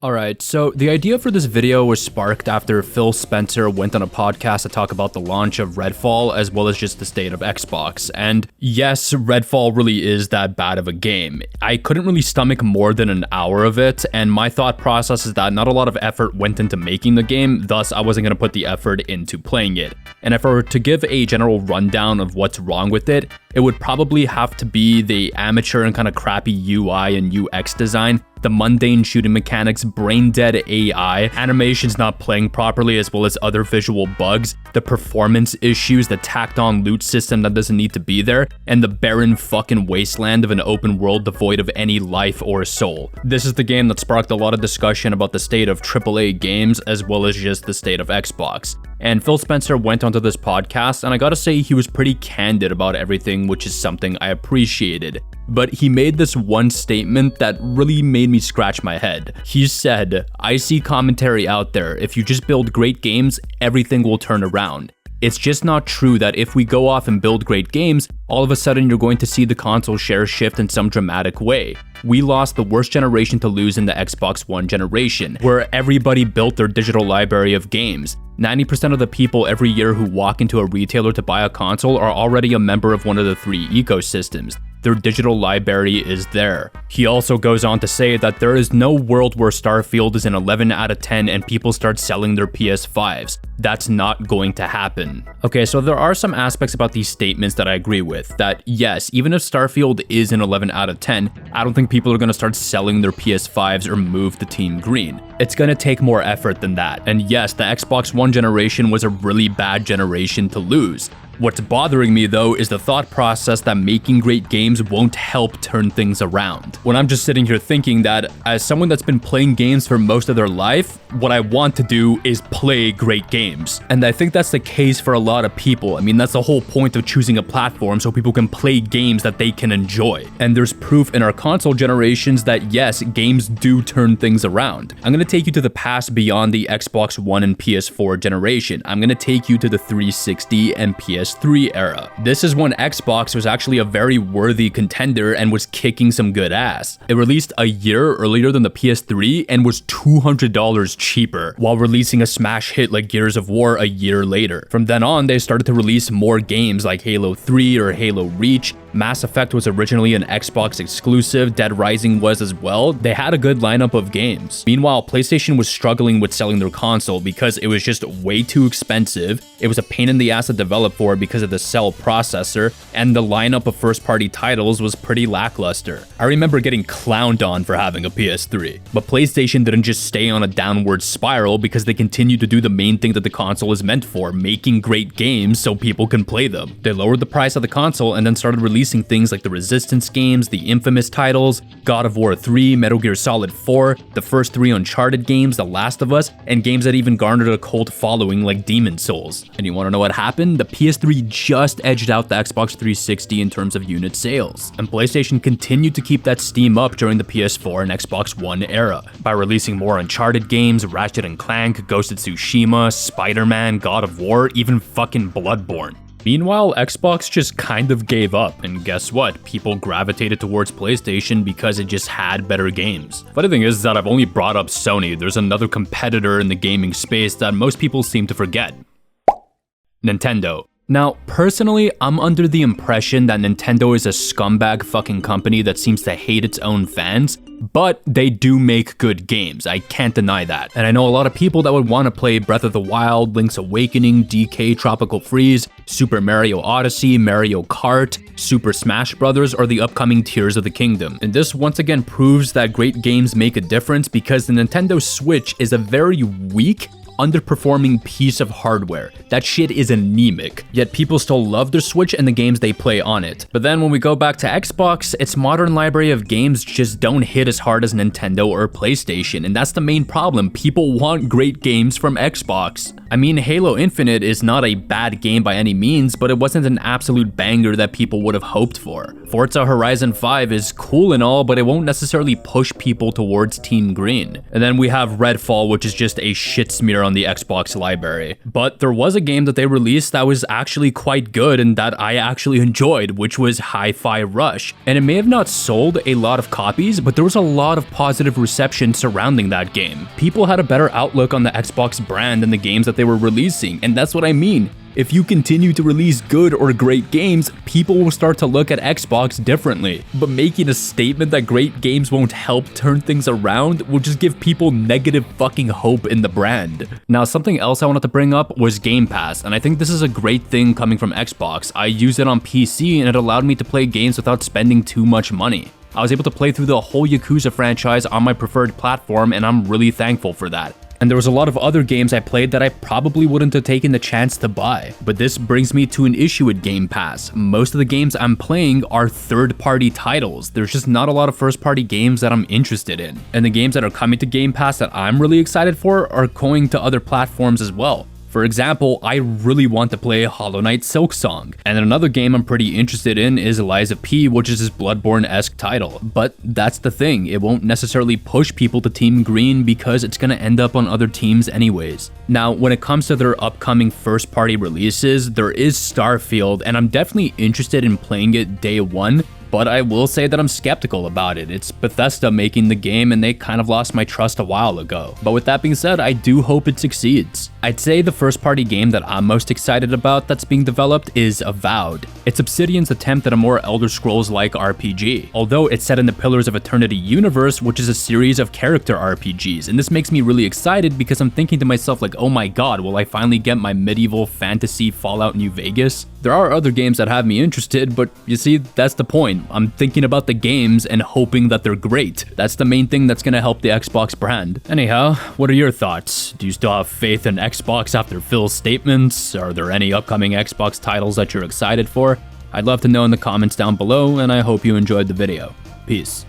Alright, so the idea for this video was sparked after Phil Spencer went on a podcast to talk about the launch of Redfall as well as just the state of Xbox. And yes, Redfall really is that bad of a game. I couldn't really stomach more than an hour of it, and my thought process is that not a lot of effort went into making the game, thus I wasn't going to put the effort into playing it. And if I were to give a general rundown of what's wrong with it, it would probably have to be the amateur and kind of crappy UI and UX design, the mundane shooting mechanics, brain-dead AI, animations not playing properly as well as other visual bugs, the performance issues, the tacked-on loot system that doesn't need to be there, and the barren fucking wasteland of an open world devoid of any life or soul. This is the game that sparked a lot of discussion about the state of AAA games as well as just the state of Xbox. And Phil Spencer went onto this podcast, and I gotta say he was pretty candid about everything, which is something I appreciated. But he made this one statement that really made me scratch my head. He said, "I see commentary out there. If you just build great games, everything will turn around. It's just not true that if we go off and build great games, all of a sudden you're going to see the console share shift in some dramatic way. We lost the worst generation to lose in the Xbox One generation, where everybody built their digital library of games. 90% of the people every year who walk into a retailer to buy a console are already a member of one of the three ecosystems. Their digital library is there." He also goes on to say that there is no world where Starfield is an 11 out of 10 and people start selling their PS5s. That's not going to happen. Okay, so there are some aspects about these statements that I agree with. That yes, even if Starfield is an 11 out of 10, I don't think people are going to start selling their PS5s or move to Team Green. It's going to take more effort than that. And yes, the Xbox One generation was a really bad generation to lose. What's bothering me though is the thought process that making great games won't help turn things around. When I'm just sitting here thinking that as someone that's been playing games for most of their life, what I want to do is play great games. And I think that's the case for a lot of people. I mean, that's the whole point of choosing a platform, so people can play games that they can enjoy. And there's proof in our console generations that yes, games do turn things around. I'm gonna take you to the past beyond the Xbox One and PS4 generation. I'm gonna take you to the 360 and PS3 era. This is when Xbox was actually a very worthy contender and was kicking some good ass. It released a year earlier than the PS3 and was $200 cheaper, while releasing a smash hit like Gears of War a year later. From then on, they started to release more games like Halo 3 or Halo Reach. Mass Effect was originally an Xbox exclusive, Dead Rising was as well. They had a good lineup of games. Meanwhile, PlayStation was struggling with selling their console because it was just way too expensive. It was a pain in the ass to develop for because of the cell processor, and the lineup of first-party titles was pretty lackluster. I remember getting clowned on for having a PS3, but PlayStation didn't just stay on a downward spiral because they continued to do the main thing that the console is meant for, making great games so people can play them. They lowered the price of the console and then started releasing things like the Resistance games, the Infamous titles, God of War 3, Metal Gear Solid 4, the first 3 Uncharted games, The Last of Us, and games that even garnered a cult following like Demon's Souls. And you want to know what happened? The PS3 just edged out the Xbox 360 in terms of unit sales, and PlayStation continued to keep that steam up during the PS4 and Xbox One era by releasing more Uncharted games, Ratchet & Clank, Ghost of Tsushima, Spider-Man, God of War, even fucking Bloodborne. Meanwhile, Xbox just kind of gave up, and guess what? People gravitated towards PlayStation because it just had better games. Funny thing is that I've only brought up Sony. There's another competitor in the gaming space that most people seem to forget. Nintendo. Now, personally, I'm under the impression that Nintendo is a scumbag fucking company that seems to hate its own fans, but they do make good games. I can't deny that. And I know a lot of people that would want to play Breath of the Wild, Link's Awakening, DK Tropical Freeze, Super Mario Odyssey, Mario Kart, Super Smash Bros., or the upcoming Tears of the Kingdom. And this once again proves that great games make a difference because the Nintendo Switch is a very weak, underperforming piece of hardware. That shit is anemic, yet people still love their Switch and the games they play on it. But then when we go back to Xbox, its modern library of games just don't hit as hard as Nintendo or PlayStation, and that's the main problem. People want great games from Xbox. I mean, Halo Infinite is not a bad game by any means, but it wasn't an absolute banger that people would have hoped for. Forza Horizon 5 is cool and all, but it won't necessarily push people towards Team Green. And then we have Redfall, which is just a shit smear on the Xbox library. But there was a game that they released that was actually quite good and that I actually enjoyed, which was Hi-Fi Rush. And it may have not sold a lot of copies, but there was a lot of positive reception surrounding that game. People had a better outlook on the Xbox brand and the games that they were releasing, and that's what I mean. If you continue to release good or great games, people will start to look at Xbox differently. But making a statement that great games won't help turn things around will just give people negative fucking hope in the brand. Now, something else I wanted to bring up was Gamepass, and I think this is a great thing coming from Xbox. I used it on PC and it allowed me to play games without spending too much money. I was able to play through the whole Yakuza franchise on my preferred platform, and I'm really thankful for that. And there was a lot of other games I played that I probably wouldn't have taken the chance to buy. But this brings me to an issue with Game Pass. Most of the games I'm playing are third-party titles. There's just not a lot of first-party games that I'm interested in. And the games that are coming to Game Pass that I'm really excited for are going to other platforms as well. For example, I really want to play Hollow Knight Silksong, and then another game I'm pretty interested in is Eliza P, which is his Bloodborne-esque title. But that's the thing, it won't necessarily push people to Team Green because it's gonna end up on other teams anyways. Now, when it comes to their upcoming first-party releases, there is Starfield, and I'm definitely interested in playing it day one. But I will say that I'm skeptical about it. It's Bethesda making the game and they kind of lost my trust a while ago. But with that being said, I do hope it succeeds. I'd say the first party game that I'm most excited about that's being developed is Avowed. It's Obsidian's attempt at a more Elder Scrolls-like RPG, although it's set in the Pillars of Eternity universe, which is a series of character RPGs. And this makes me really excited because I'm thinking to myself like, oh my god, will I finally get my medieval fantasy Fallout New Vegas? There are other games that have me interested, but you see, that's the point. I'm thinking about the games and hoping that they're great. That's the main thing that's gonna help the Xbox brand. Anyhow, what are your thoughts? Do you still have faith in Xbox after Phil's statements? Are there any upcoming Xbox titles that you're excited for? I'd love to know in the comments down below, and I hope you enjoyed the video. Peace.